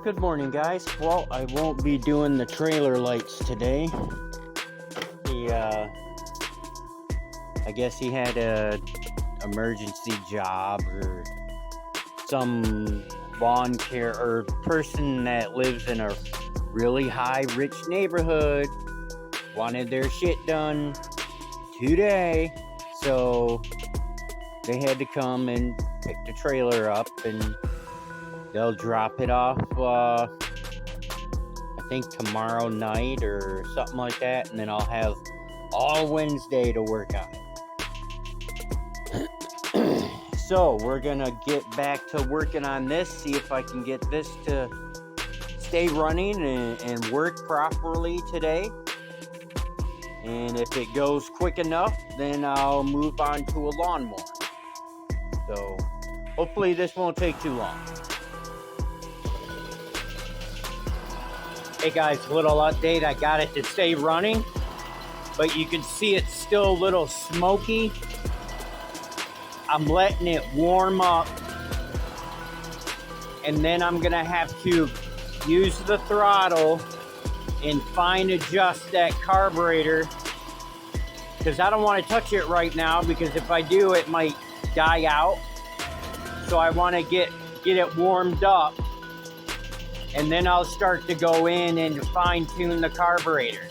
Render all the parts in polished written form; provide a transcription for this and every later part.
Good morning, guys. Well, I won't be doing the trailer lights today. I guess he had a emergency job, or some lawn care or person that lives in a really high rich neighborhood wanted their shit done today, so they had to come and pick the trailer up, and they'll drop it off I think tomorrow night or something like that, and then I'll have all Wednesday to work on it. So we're gonna get back to working on this, see if I can get this to stay running and work properly today. And if it goes quick enough, then I'll move on to a lawnmower. So hopefully this won't take too long. Hey guys, little update. I got it to stay running, but you can see it's still a little smoky. I'm letting it warm up, and then I'm gonna have to use the throttle and fine adjust that carburetor, because I don't want to touch it right now, because if I do, it might die out. So I want to get it warmed up, and then I'll start to go in and fine tune the carburetor.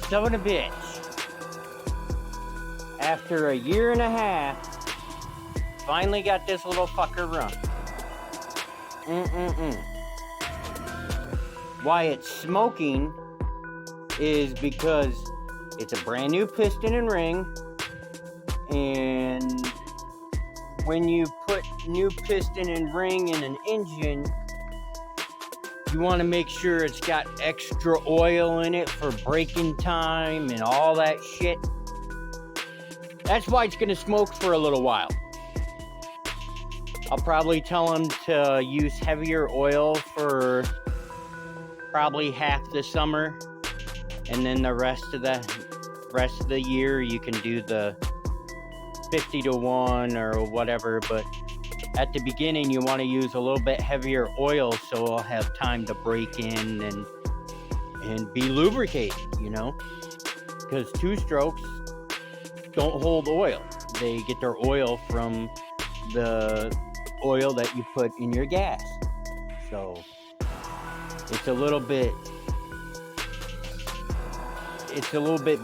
Son of a bitch. After a year and a half, finally got this little fucker run. Why it's smoking is because it's a brand new piston and ring, and when you put new piston and ring in an engine, you want to make sure it's got extra oil in it for braking time and all that shit. That's why it's going to smoke for a little while. I'll probably tell them to use heavier oil for probably half the summer, and then the rest of the year you can do the 50-1 or whatever. But at the beginning, you want to use a little bit heavier oil, so it'll have time to break in and be lubricated, you know? Because two-strokes don't hold oil. They get their oil from the oil that you put in your gas. So it's a little bit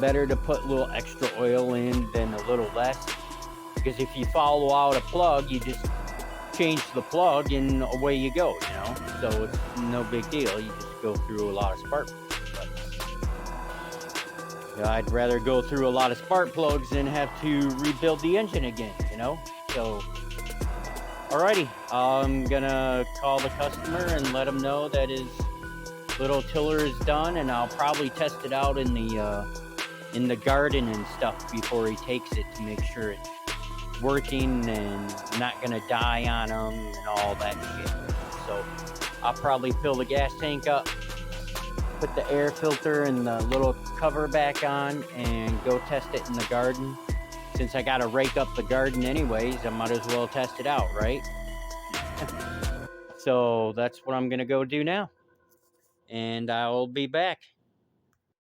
better to put a little extra oil in than a little less. Because if you follow out a plug, you just change the plug and away you go, you know? So it's no big deal. You just go through a lot of spark plugs. But, you know, I'd rather go through a lot of spark plugs than have to rebuild the engine again, you know? So, alrighty. I'm gonna call the customer and let him know that his little tiller is done, and I'll probably test it out in the garden and stuff before he takes it, to make sure it's working and not gonna die on them and all that shit. So I'll probably fill the gas tank up, put the air filter and the little cover back on, and go test it in the garden. Since I gotta rake up the garden anyways, I might as well test it out, right? So that's what I'm gonna go do now, and I'll be back.